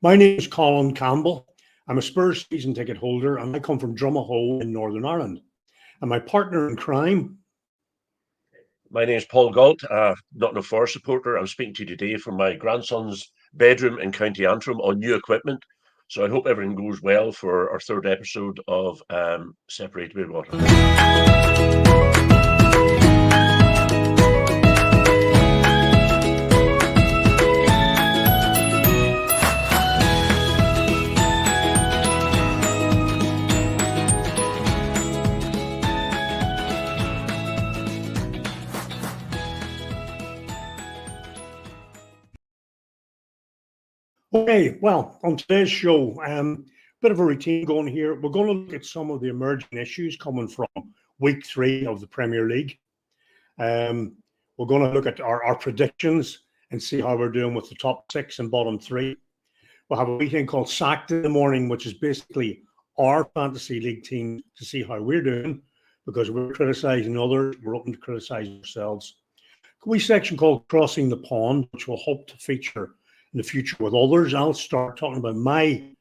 My name is Colin Campbell. I'm a Spurs season ticket holder and I come from Drumahoe in Northern Ireland. And my partner in crime. My name is Paul Galt, Nottingham Forest supporter. I'm speaking to you today from my grandson's bedroom in County Antrim on new equipment. So I hope everything goes well for our third episode of Separated by Water. Okay, well, on today's show, bit of a routine going here. We're going to look at some of the emerging issues coming from week 3 of the Premier League. We're going to look at our predictions and see how we're doing with the top 6 and bottom 3. We'll have a meeting called Sacked in the Morning, which is basically our fantasy league team to see how we're doing, because we're criticising others, we're open to criticise ourselves. A wee section called Crossing the Pond, which we'll hope to feature in the future with others. I'll start talking about my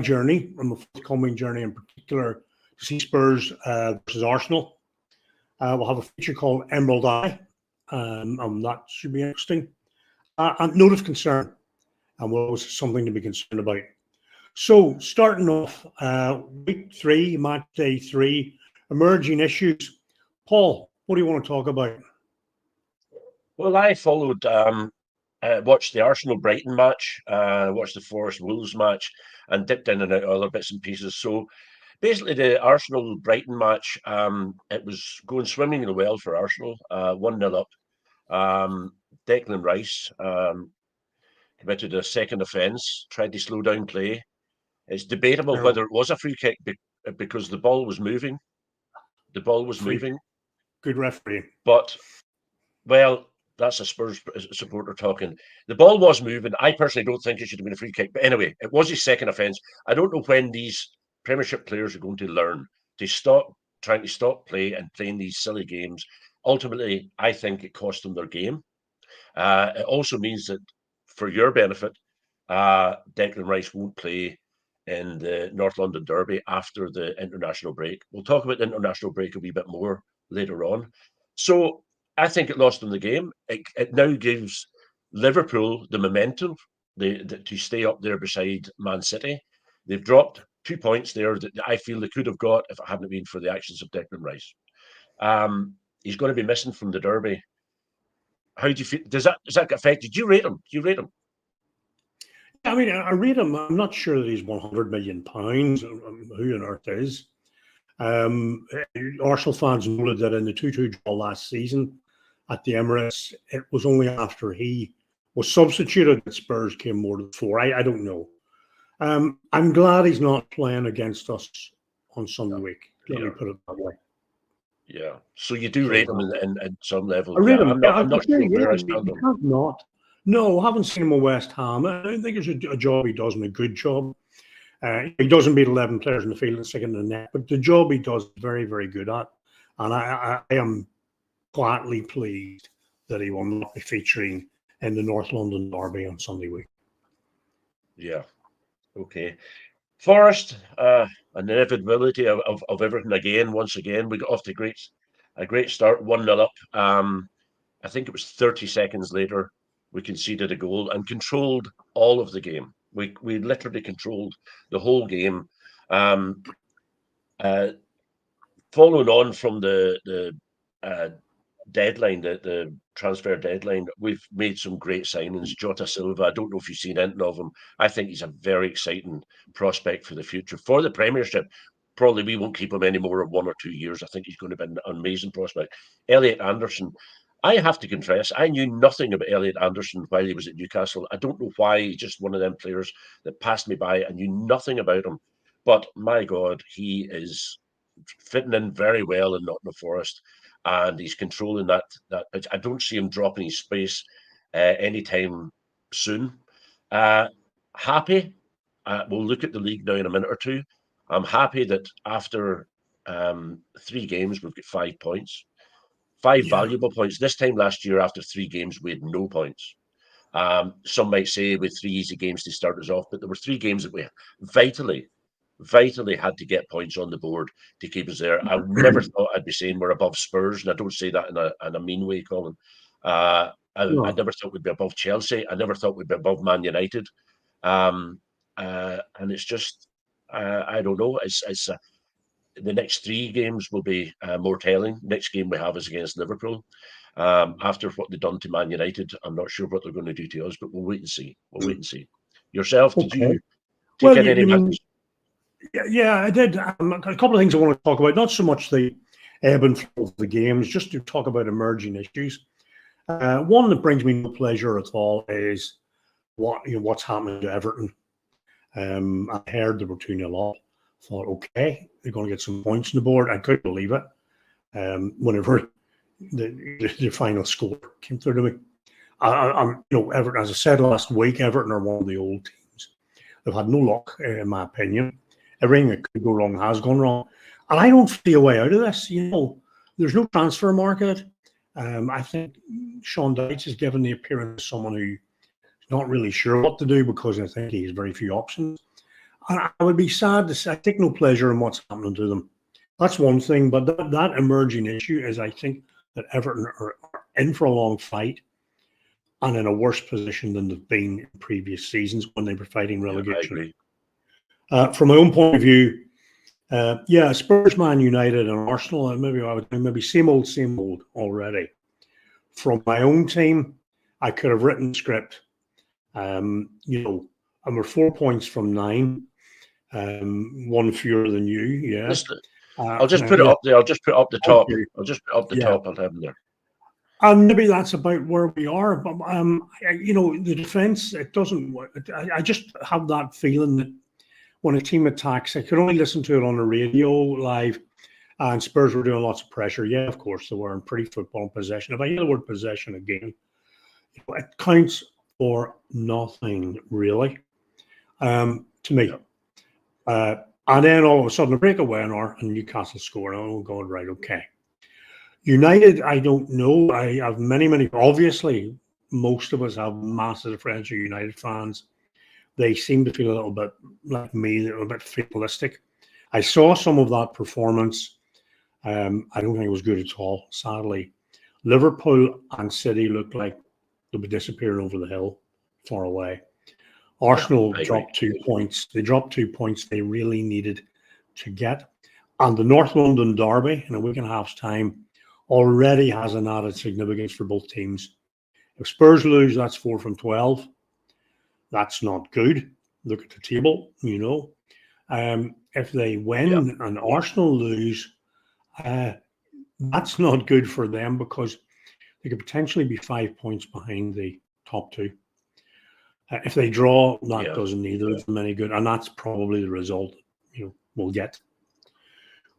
journey, and the forthcoming journey in particular, to see Spurs versus Arsenal. We'll have a feature called Emerald Eye, and that should be interesting. And Note of Concern, and what was something to be concerned about. So, starting off, week 3, match day 3, emerging issues. Paul, what do you want to talk about? Well, I followed, watched the Arsenal-Brighton match, watched the Forest-Wolves match, and dipped in and out other bits and pieces. So basically the Arsenal-Brighton match, it was going swimmingly well for Arsenal, 1-0 up. Declan Rice committed a second offence, tried to slow down play. It's debatable whether it was a free kick because the ball was moving. The ball was moving. Good referee. But, well, that's a Spurs supporter talking. The ball was moving. I personally don't think it should have been a free kick. But anyway, it was his second offence. I don't know when these Premiership players are going to learn to stop trying to stop play and playing these silly games. Ultimately, I think it cost them their game. It also means that, for your benefit, Declan Rice won't play in the North London Derby after the international break. We'll talk about the international break a wee bit more later on. So I think it lost them the game. It now gives Liverpool the momentum to stay up there beside Man City. They've dropped 2 points there that I feel they could have got if it hadn't been for the actions of Declan Rice. He's going to be missing from the Derby. How do you feel? Does that affect you? Do you rate him? Do you rate him? I mean, I rate him. I'm not sure that he's £100 million. Who on earth is? Arsenal fans noted that in the 2-2 draw last season at the Emirates, it was only after he was substituted that Spurs came more to the fore. I don't know. I'm glad he's not playing against us on Sunday week. Let me put it that way. Yeah. So you do rate him in some level. I rate him. I'm not sure where I stand on him. Not. No, I haven't seen him at West Ham. I don't think it's a job he does and a good job. He doesn't beat 11 players in the field and stick in the net, but the job he does is very, very good at. And I am quietly pleased that he will not be featuring in the North London Derby on Sunday week. Yeah. Okay. Forest, an inevitability of everything again. Once again, we got off to a great start, 1-0 up. I think it was 30 seconds later we conceded a goal and controlled all of the game. We literally controlled the whole game. Following on from the deadline, the transfer deadline, we've made some great signings. Jota Silva, I don't know if you've seen anything of him. I think he's a very exciting prospect for the future. For the Premiership, probably we won't keep him any more than 1 or 2 years. I think he's going to be an amazing prospect. Elliot Anderson, I have to confess, I knew nothing about Elliot Anderson while he was at Newcastle. I don't know why. He's just one of them players that passed me by. I knew nothing about him. But my God, he is fitting in very well in Nottingham Forest, and he's controlling that pitch. I don't see him dropping his space anytime soon. Happy. We'll look at the league now in a minute or two. I'm happy that after 3 games, we've got 5 points. Five valuable points. This time last year, after 3 games, we had no points. Some might say with 3 easy games to start us off, but there were 3 games that we vitally had to get points on the board to keep us there. I never thought I'd be saying we're above Spurs, and I don't say that in a mean way, Colin. I never thought we'd be above Chelsea. I never thought we'd be above Man United. And it's just, I don't know. It's the next 3 games will be more telling. Next game we have is against Liverpool. After what they've done to Man United, I'm not sure what they're going to do to us, but we'll wait and see. We'll wait and see. Yourself, did you take in any matches? Yeah, I did. A couple of things I want to talk about. Not so much the ebb and flow of the games, just to talk about emerging issues. One that brings me no pleasure at all is what's happening to Everton. I heard they were 2-0 up. Thought, okay, they're going to get some points on the board. I couldn't believe it. Whenever the final score came through to me, I'm Everton, as I said last week, Everton are one of the old teams. They've had no luck, in my opinion. Everything that could go wrong has gone wrong, and I don't see a way out of this. There's no transfer market. I think Sean Dyche has given the appearance of someone who's not really sure what to do, because I think he has very few options. And I would be sad to say I take no pleasure in what's happening to them. That's one thing, but that emerging issue is, I think, that Everton are in for a long fight and in a worse position than they've been in previous seasons when they were fighting relegation. From my own point of view, Spurs, Man United, and Arsenal, maybe same old already. From my own team, I could have written script. And we're 4 points from 9, one fewer than you. Yeah, I'll just put it up there. I'll just put it up the top. I'll just put it up the top. I'll have them there. And maybe that's about where we are. But the defense, it doesn't work. I just have that feeling that when a team attacks, I could only listen to it on the radio live, and Spurs were doing lots of pressure. Yeah, of course they were in pretty football possession. If I hear the word possession again, it counts for nothing really, to me. And then all of a sudden a breakaway and Newcastle score. Oh God, right, okay. United, I don't know. I have many. Obviously, most of us have massive friends who are United fans. They seem to feel a little bit like me, a little bit fatalistic. I saw some of that performance. I don't think it was good at all, sadly. Liverpool and City looked like they'll be disappearing over the hill, far away. Arsenal dropped 2 points. They dropped 2 points they really needed to get. And the North London derby in a week and a half's time already has an added significance for both teams. If Spurs lose, that's 4 from 12. That's not good. Look at the table, If they win and Arsenal lose, that's not good for them, because they could potentially be 5 points behind the top 2. If they draw, that doesn't either of them any good, and that's probably the result we'll get.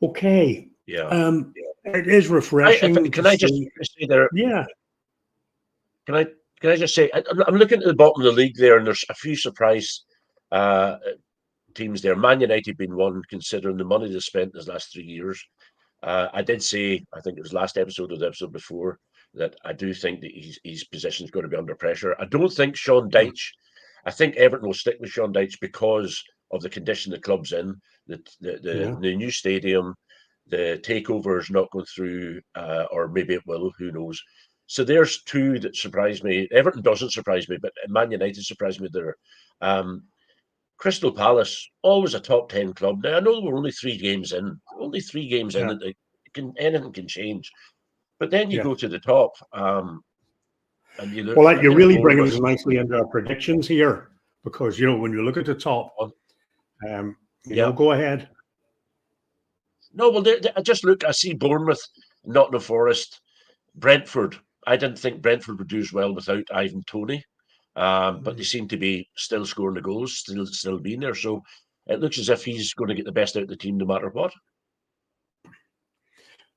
Okay. It is refreshing. Can I just say there? Yeah. Can I just say, I'm looking at the bottom of the league there, and there's a few surprise teams there. Man United being one, considering the money they spent these last 3 years. I did say, I think it was last episode or the episode before, that I do think that his position is going to be under pressure. I don't think Sean Dyche. I think Everton will stick with Sean Dyche because of the condition the club's in, the new stadium, the takeover is not going through, or maybe it will. Who knows? So there's 2 that surprise me. Everton doesn't surprise me, but Man United surprised me there. Crystal Palace, always a top 10 club. Now I know we're only 3 games in. That anything can change. But then you go to the top, and you look. Well, you're really bringing us nicely into our predictions here, because when you look at the top, go ahead. No, well, I just look. I see Bournemouth, Nottingham Forest, Brentford. I didn't think Brentford would do as well without Ivan Toney, but they seem to be still scoring the goals, still being there. So it looks as if he's going to get the best out of the team no matter what.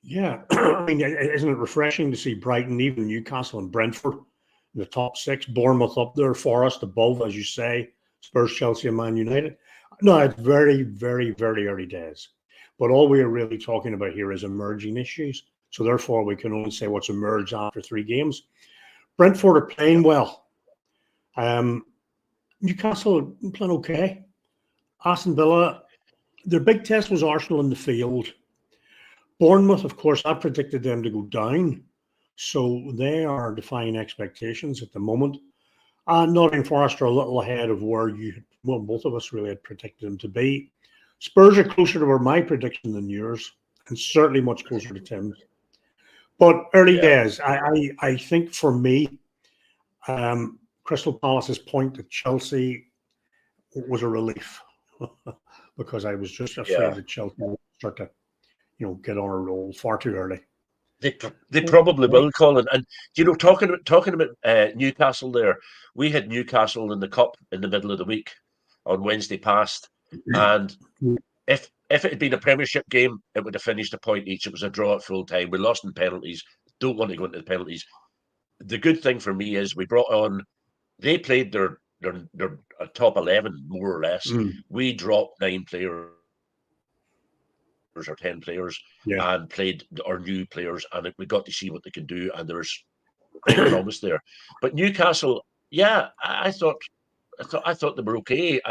Yeah, I mean, isn't it refreshing to see Brighton, even Newcastle and Brentford in the top 6, Bournemouth up there, Forest above, as you say, Spurs, Chelsea, and Man United? No, it's very, very, very early days. But all we are really talking about here is emerging issues. So therefore, we can only say what's emerged after 3 games. Brentford are playing well. Newcastle playing okay. Aston Villa, their big test was Arsenal in the field. Bournemouth, of course, I predicted them to go down. So they are defying expectations at the moment. Nottingham Forest are a little ahead of where both of us really had predicted them to be. Spurs are closer to where my prediction than yours, and certainly much closer to Tim's. But early days, I think for me, Crystal Palace's point at Chelsea was a relief because I was just afraid that Chelsea would start to, get on a roll far too early. They probably will, Colin. And talking about Newcastle there, we had Newcastle in the cup in the middle of the week on Wednesday past, and if it had been a Premiership game, it would have finished a point each. It was a draw at full time. We lost in penalties. Don't want to go into the penalties. The good thing for me is we brought on. They played their top 11 more or less. We dropped 9 players or 10 players and played our new players, and we got to see what they can do, and there's great promise there. But Newcastle, I thought they were okay,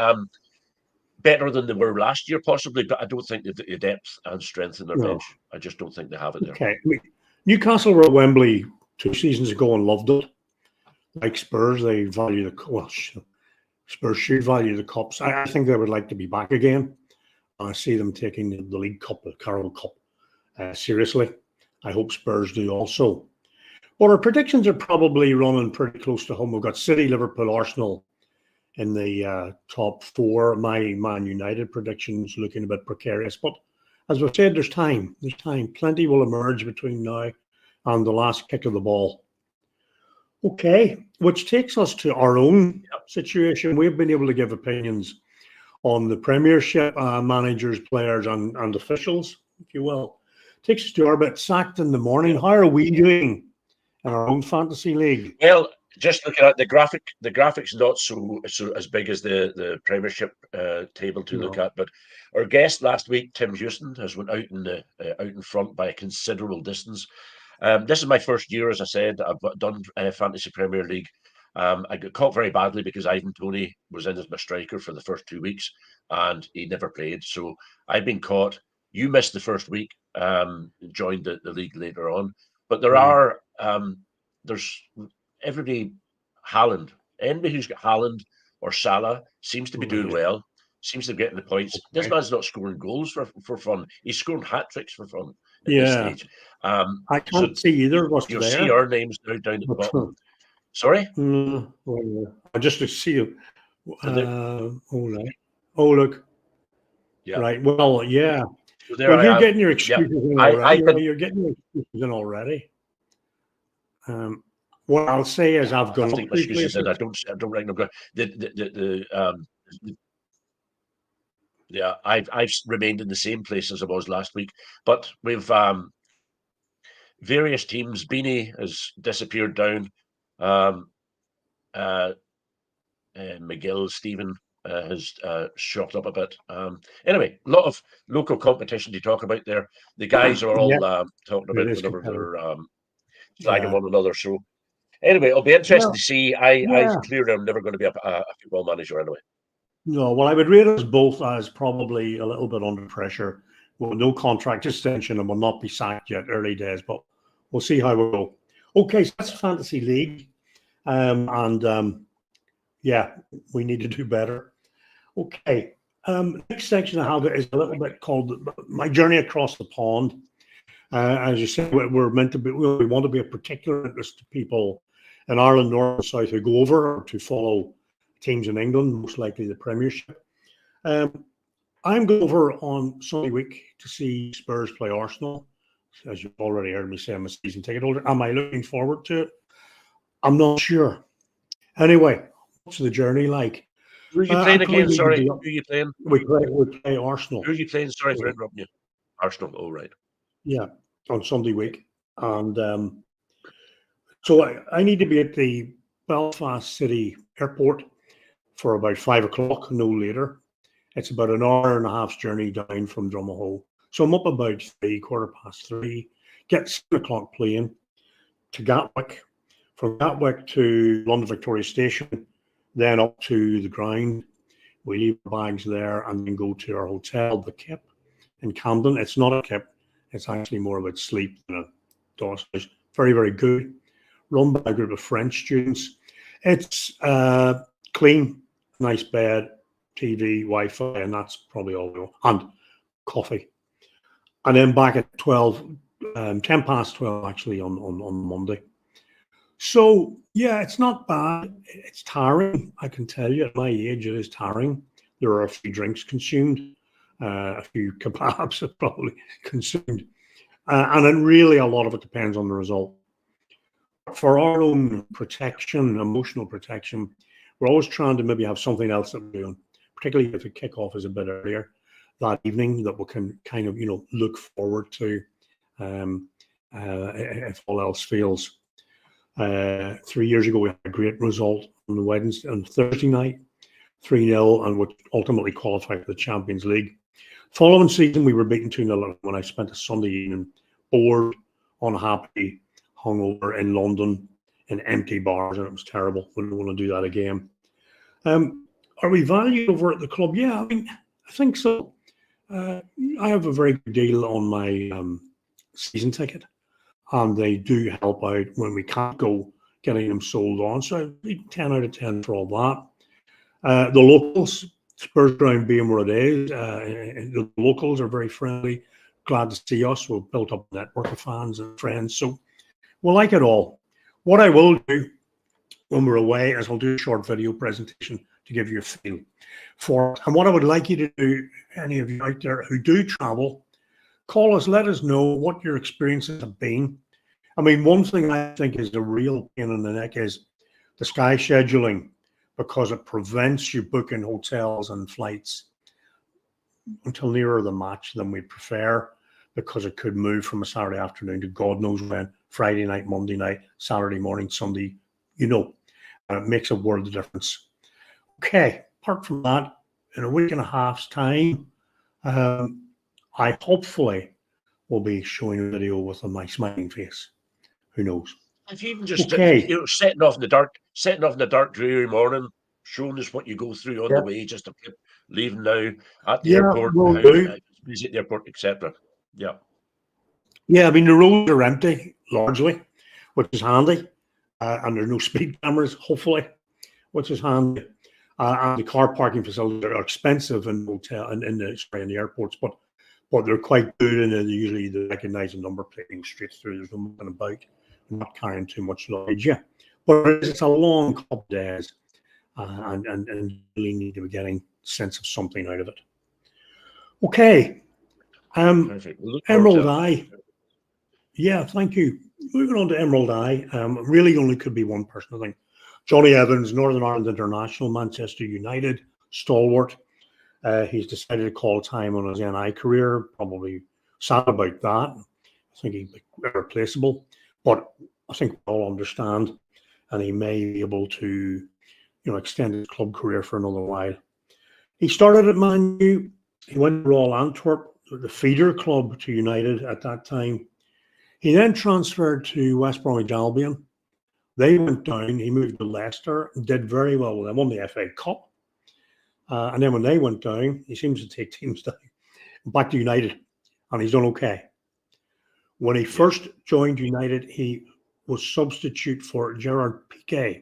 better than they were last year possibly, but I don't think they've the depth and strength in their bench. I just don't think they have it there. Okay, Newcastle were at Wembley 2 seasons ago and loved it. Like Spurs, they value Spurs should value the cups. I think they would like to be back again. I see them taking the League Cup, the Carroll Cup, seriously. I hope Spurs do also. But our predictions are probably running pretty close to home. We've got City, Liverpool, Arsenal in the top 4. My Man United predictions looking a bit precarious. But as we've said, there's time. There's time. Plenty will emerge between now and the last kick of the ball. Okay, which takes us to our own situation. We've been able to give opinions on the Premiership, managers, players, and officials, if you will. Takes us to our bit sacked in the morning. How are we doing in our own fantasy league? Well, just looking at the graphics not so as big as the Premiership table to look at. But our guest last week, Tim Houston, has went out in front by a considerable distance. This is my first year, as I said. I've done Fantasy Premier League. I got caught very badly because Ivan Toney was in as my striker for the first 2 weeks and he never played. So I've been caught. You missed the first week, joined the league later on. But there are, there's everybody, Haaland. Anybody who's got Haaland or Salah seems to be doing well, seems to be getting the points. This man's not scoring goals for fun. He's scoring hat-tricks for fun at this stage. I can't see either of us you'll there. see our names now down at the bottom. Sorry? I just see you. Oh, look. Yeah. Right. Well, yeah. So well, you're getting your excuses in already. You're getting your excuses in already. What I'll say is I've gone. I excuses in. I don't reckon I'm going. I've remained in the same place as I was last week, but we've various teams. Beanie has disappeared down. McGill, Stephen has shot up a bit. Anyway, a lot of local competition to talk about there. The guys are all talking about whatever they're slagging one another. So anyway, it'll be interesting to see. I clearly am never going to be a football manager anyway. No, well, I would rate us both as probably a little bit under pressure. Well, no contract extension and will not be sacked yet, early days, but we'll see how we go. Okay, so that's Fantasy League. We need to do better. Okay, next section I have is a little bit called My Journey Across the Pond. As you said, we want to be of particular interest to people in Ireland, North and South who go over or to follow teams in England, most likely the Premiership. I'm going over on Sunday week to see Spurs play Arsenal. As you've already heard me say, I'm a season ticket holder. Am I looking forward to it? I'm not sure. Anyway, what's the journey like? Who are you playing again? Sorry, who are you playing? We play Arsenal. Who are you playing? Sorry for interrupting you. Arsenal, oh right. Yeah, on Sunday week. And so I need to be at the Belfast City Airport for about 5 o'clock, no later. It's about an hour and a half's journey down from Drumahoe. So I'm up about 3:15, get 7 o'clock plane to Gatwick. From Gatwick to London Victoria Station, then up to the ground. We leave our bags there and then go to our hotel, the Kip in Camden. It's not a Kip, it's actually more about sleep than a Dawes House. Very, very good. Run by a group of French students. It's clean, nice bed, TV, Wi-Fi, and that's probably all we want. And coffee. And then back at 12, 10 past 12 actually on Monday. So yeah, it's not bad. It's tiring, I can tell you. At my age, it is tiring. There are a few drinks consumed, a few kebabs are probably consumed, and then really a lot of it depends on the result. For our own protection, emotional protection, we're always trying to maybe have something else that we're doing, particularly if the kickoff is a bit earlier that evening, that we can kind of look forward to, if all else fails. 3 years ago, we had a great result on the Wednesday and Thursday night, 3-0, and which ultimately qualified for the Champions League. Following season, we were beaten 2-0 when I spent a Sunday evening bored, unhappy, hungover in London in empty bars, and it was terrible. We don't want to do that again. Are we valued over at the club? Yeah, I think so. I have a very good deal on my season ticket, and they do help out when we can't go, getting them sold on. So 10 out of 10 for all that. The locals, Spurs Ground being where it is, the locals are very friendly, glad to see us. We've built up a network of fans and friends, so we'll like it all. What I will do when we're away is I'll do a short video presentation to give you a feel for it. And what I would like you to do, any of you out there who do travel, call us, let us know what your experiences have been. I mean, one thing I think is a real pain in the neck is the sky scheduling, because it prevents you booking hotels and flights until nearer the match than we prefer, because it could move from a Saturday afternoon to God knows when, Friday night, Monday night, Saturday morning, Sunday, and it makes a world of difference. Okay, apart from that, in a week and a half's time, I hopefully will be showing a video with my smiling face. Who knows? If you even just Okay. setting off in the dark, dreary morning, showing us what you go through on the way, just to leaving now at the airport, will do. visit the airport, etc. Yeah. Yeah, I mean, the roads are empty largely, which is handy, and there are no speed cameras, hopefully, which is handy. And the car parking facilities are expensive in the airports, but they're quite good, and usually they recognise the number plating straight through. There's no moving about, not carrying too much luggage. Yeah, but it's a long couple of days, and really need to be getting sense of something out of it. Okay, Emerald Eye. Yeah, thank you. Moving on to Emerald Eye, really only could be one person, I think. Johnny Evans, Northern Ireland International, Manchester United, stalwart. He's decided to call time on his NI career, probably sad about that. I think he'd be irreplaceable, but I think we all understand, and he may be able to, extend his club career for another while. He started at Man U. He went to Royal Antwerp, the feeder club to United at that time. He then transferred to West Bromwich Albion. They went down. He moved to Leicester and did very well with them, won the FA Cup. And then when they went down, he seems to take teams down, back to United, and he's done okay. When he first joined United, he was substitute for Gerard Piqué,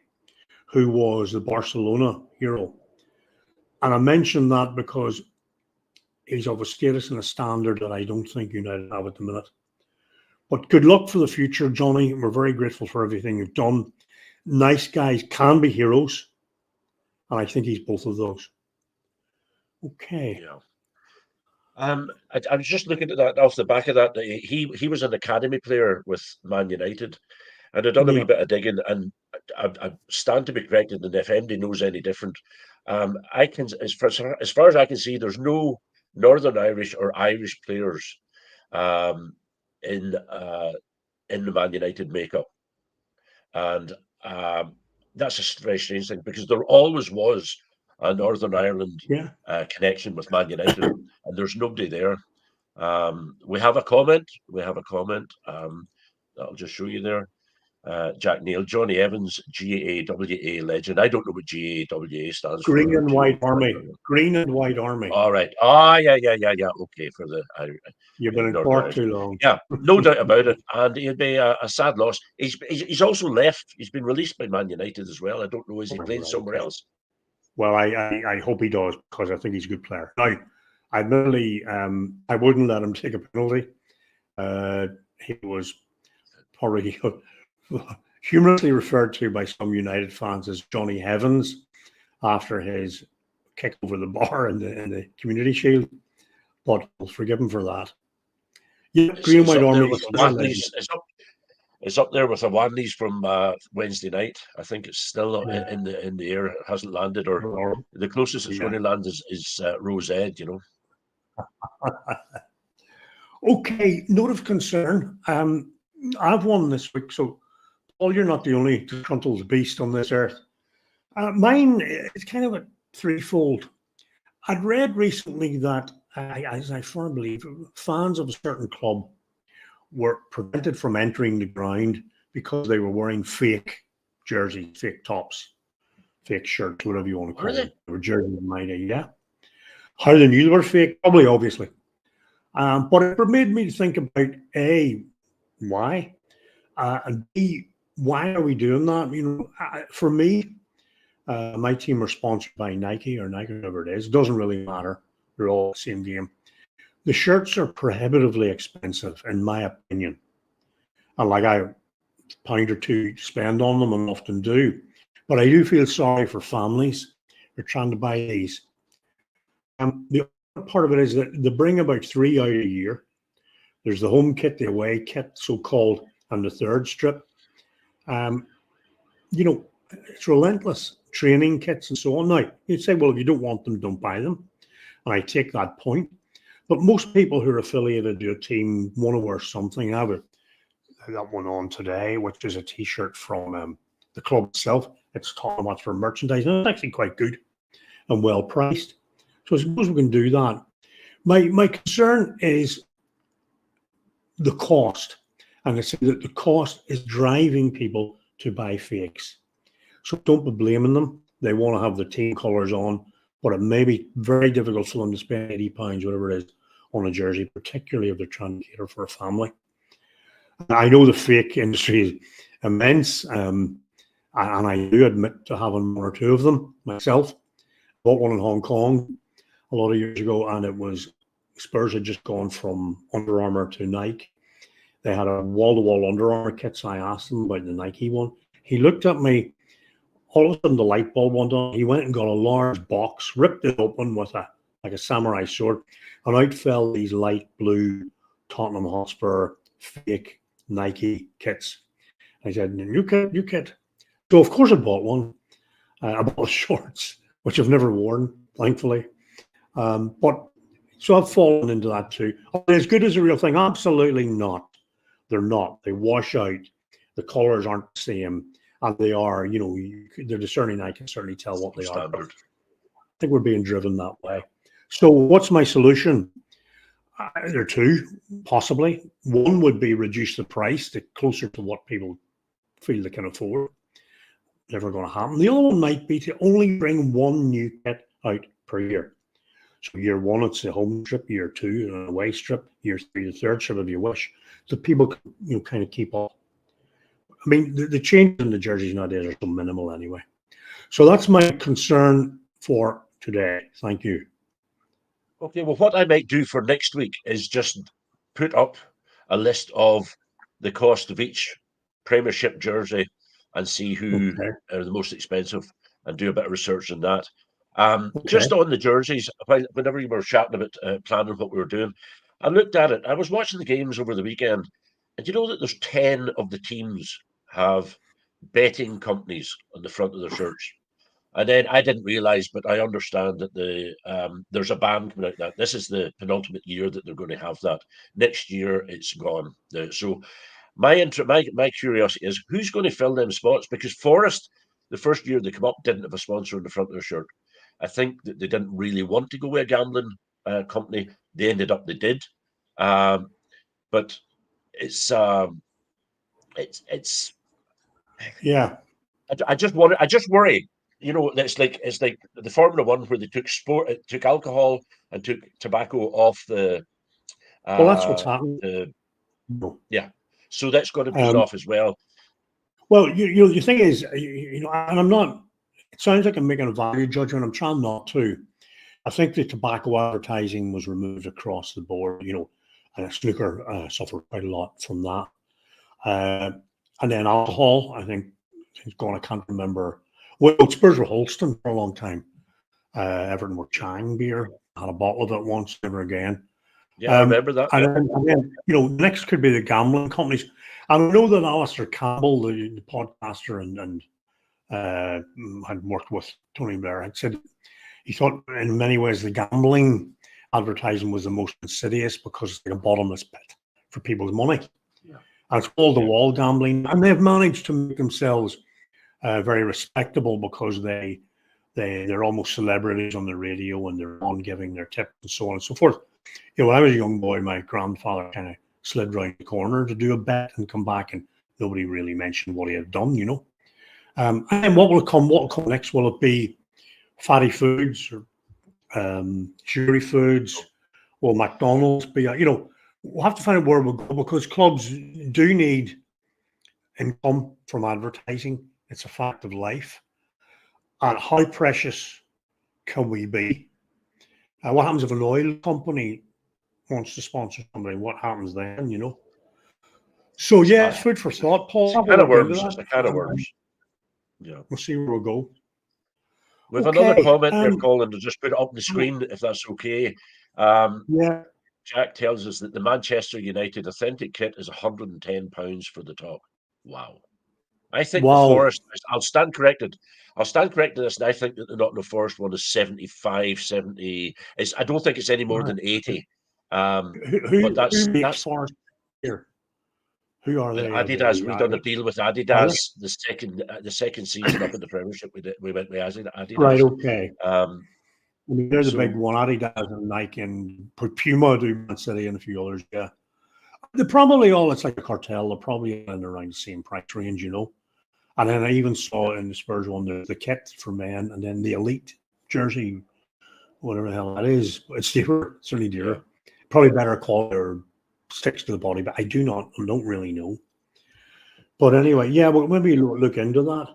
who was the Barcelona hero. And I mention that because he's of a status and a standard that I don't think United have at the minute. But good luck for the future, Johnny. We're very grateful for everything you've done. Nice guys can be heroes, and I think he's both of those. Okay. Yeah. I was just looking at that off the back of that. He was an academy player with Man United, and I'd done a wee bit of digging, and I stand to be corrected. And if anybody knows any different, I can, as far as I can see, there's no Northern Irish or Irish players in the Man United makeup, and that's a very strange thing, because there always was a Northern Ireland connection with Man United, and there's nobody there. We have a comment. I'll just show you there. Jack Neal, Johnny Evans, GAWA legend. I don't know what GAWA stands for. Green and White Army. Green and White Army. All right. Yeah. Okay, for the You've been in Northern Cork Irish. too long. Yeah, no doubt about it. And it'd be a sad loss. He's also left. He's been released by Man United as well. I don't know. Is he playing somewhere else? Well, I hope he does, because I think he's a good player. Now, admittedly, I wouldn't let him take a penalty. He was probably humorously referred to by some United fans as Johnny Heavens after his kick over the bar in the Community Shield, but we'll forgive him for that. Yeah, Green and White Army. It's up there with the Wanley's from Wednesday night. I think it's still in the air. It hasn't landed, or the closest it's going to land is Rose Ed. Okay, note of concern. I've won this week, so Paul, you're not the only disgruntled beast on this earth. Mine is kind of a threefold. I'd read recently that, as I firmly believe, fans of a certain club were prevented from entering the ground because they were wearing fake jerseys, fake tops, fake shirts, whatever you want to call them. They were jerseys in my day, yeah. How they knew they were fake? Probably, obviously. But it made me think about A, why? And B, why are we doing that? For me, my team are sponsored by Nike or Nike, whatever it is. It doesn't really matter. They're all the same game. The shirts are prohibitively expensive, in my opinion. And like £1 or £2 to spend on them, and often do. But I do feel sorry for families who are trying to buy these. The other part of it is that they bring about 3 out a year. There's the home kit, the away kit, so-called, and the third strip. It's relentless. Training kits and so on. Now, you'd say, well, if you don't want them, don't buy them. And I take that point. But most people who are affiliated to a team want to wear something. I have that one on today, which is a T-shirt from the club itself. It's talking about for merchandise, and it's actually quite good and well priced. So I suppose we can do that. My concern is the cost, and I say that the cost is driving people to buy fakes. So don't be blaming them. They want to have the team colours on, but it may be very difficult for them to spend £80, whatever it is, on a jersey, particularly if they're trying to cater for a family. I know the fake industry is immense, and I do admit to having 1 or 2 of them myself. Bought one in Hong Kong a lot of years ago, and it was Spurs had just gone from Under Armour to Nike. They had a wall-to-wall Under Armour kit, so I asked him about the Nike one. He looked at me. All of a sudden, the light bulb went on. He went and got a large box, ripped it open with like a samurai sword, and out fell these light blue Tottenham Hotspur fake Nike kits. I said, new kit. So, of course, I bought one. I bought shorts, which I've never worn, thankfully. But so I've fallen into that too. Are they as good as the real thing? Absolutely not. They're not. They wash out. The colours aren't the same. And they are, they're discerning. I can certainly tell what they are. I think we're being driven that way. So what's my solution? There are 2, possibly. One would be reduce the price to closer to what people feel they can afford. Never going to happen. The other one might be to only bring 1 new kit out per year. So year 1, it's a home strip. Year 2, an away strip. Year 3, the third strip, if you wish. So people can, kind of keep up. I mean, the changes in the jerseys nowadays are so minimal anyway. So that's my concern for today. Thank you. Okay, well, what I might do for next week is just put up a list of the cost of each Premiership jersey and see who are the most expensive, and do a bit of research on that. Just on the jerseys, whenever you were chatting about planning what we were doing, I looked at it. I was watching the games over the weekend, and you know that there's 10 of the teams have betting companies on the front of their shirts. And then I didn't realise, but I understand that there's a ban coming out that this is the penultimate year that they're going to have that. Next year, it's gone. So my curiosity is who's going to fill them spots? Because Forest, the first year they come up, didn't have a sponsor on the front of their shirt. I think that they didn't really want to go with a gambling company. They ended up they did, but it's Yeah. I just worry. You know, it's like the Formula One where they took alcohol and took tobacco off Well, that's what's uh, happening. the No. yeah. So that's got to be put off as well. Well, the thing is, and I'm not. It sounds like I'm making a value judgment. I'm trying not to. I think the tobacco advertising was removed across the board. And snooker suffered quite a lot from that. And then alcohol, I think, is gone. I can't remember. Well, Spurs were Holston for a long time. Everton were Chang beer. I had a bottle of it once, never again. Yeah, I remember that. And then, next could be the gambling companies. And I know that Alistair Campbell, the podcaster, and had worked with Tony Blair, had said he thought in many ways the gambling advertising was the most insidious because it's like a bottomless pit for people's money. Yeah. And it's all the wall gambling. And they've managed to make themselves very respectable because they're almost celebrities on the radio and they're on giving their tips and so on and so forth. When I was a young boy, my grandfather kind of slid round the corner to do a bet and come back, and nobody really mentioned what he had done, And what will come? What will come next? Will it be fatty foods or sugary foods? Will McDonald's be? We'll have to find out where we'll go because clubs do need income from advertising. It's a fact of life. And how precious can we be? What happens if an oil company wants to sponsor somebody? What happens then? So yeah, it's food for thought, Paul. It's a can of worms. It's a can of worms. Yeah, we'll see where we'll go. With another comment there, Colin, to just put it up on the screen, if that's okay. Yeah. Jack tells us that the Manchester United authentic kit is £110 for the top. Wow. I think the Forest, I'll stand corrected. I'll stand corrected this, and I think that the Nottingham Forest one is 75, 70. I don't think it's any more than 80. But that's Forest here. Who are they? Adidas. We've done a deal with Adidas the second season up in the Premiership. We went with Adidas. Right. Okay. They're the big one. Adidas and Nike and Puma do Man City and a few others. Yeah. They're probably all. It's like a cartel. They're probably in around the same price range, And then I even saw in the Spurs one the kit for men, and then the elite jersey, whatever the hell that is. It's dearer. It's certainly dearer. Yeah. Probably better quality or sticks to the body, but I don't really know. But anyway, yeah, we'll maybe look into that.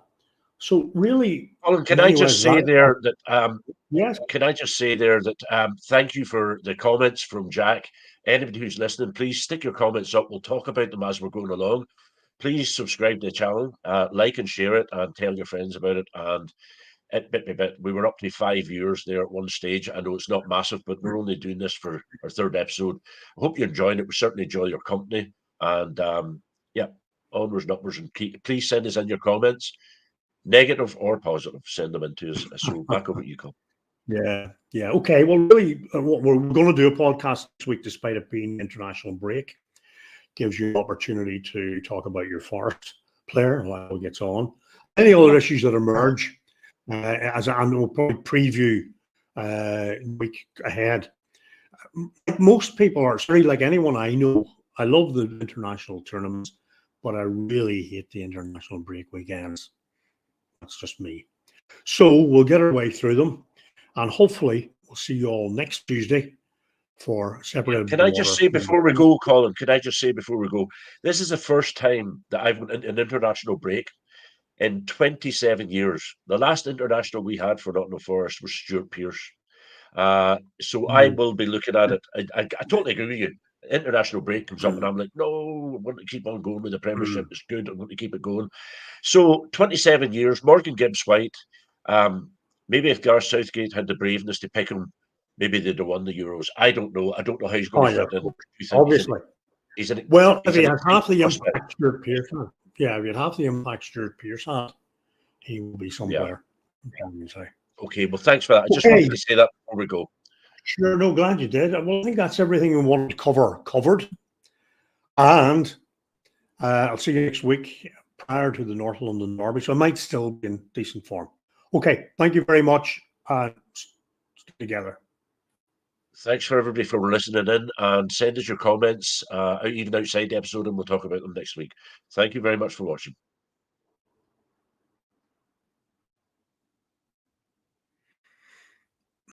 So really, Colin, can I just say there that yes, can I just say there that thank you for the comments from Jack. Anybody who's listening, please stick your comments up. We'll talk about them as we're going along. Please subscribe to the channel, like and share it, and tell your friends about it. And bit by bit, we were up to 5 years there at one stage. I know it's not massive, but we're only doing this for our third episode. I hope you're enjoying it. We certainly enjoy your company. And yeah, onwards and upwards. And please send us in your comments, negative or positive. Send them into us. So back over to you, Colin. Yeah. Okay. Well, really, we're going to do a podcast this week, despite it being international break. Gives you an opportunity to talk about your Forest player while it gets on. Any other issues that emerge, and we'll probably preview week ahead. Most people are sorry, like anyone I know. I love the international tournaments, but I really hate the international break weekends. That's just me. So we'll get our way through them, and hopefully we'll see you all next Tuesday for separate. Can I just say before we go, Colin? Can I just say before we go, this is the first time that I've went into an international break in 27 years. The last international we had for Nottingham Forest was Stuart Pearce. So I will be looking at it. I totally agree with you. International break comes up, and I'm like, no, I want to keep on going with the Premiership. It's good. I want to keep it going. So 27 years. Morgan Gibbs-White. Maybe if Gareth Southgate had the braveness to pick him, maybe they'd have won the Euros. I don't know. I don't know how he's going to fit in. Obviously. If he has half the impact Stuart Pearce had, if he had half the impact Stuart Pearce had, he will be somewhere. Yeah. Okay, well, thanks for that. I just wanted to say that before we go. Sure, no, glad you did. Well, I think that's everything we wanted to covered. And I'll see you next week prior to the North London Derby, so I might still be in decent form. Okay, thank you very much. Stick together. Thanks for everybody for listening in, and send us your comments, even outside the episode, and we'll talk about them next week. Thank you very much for watching.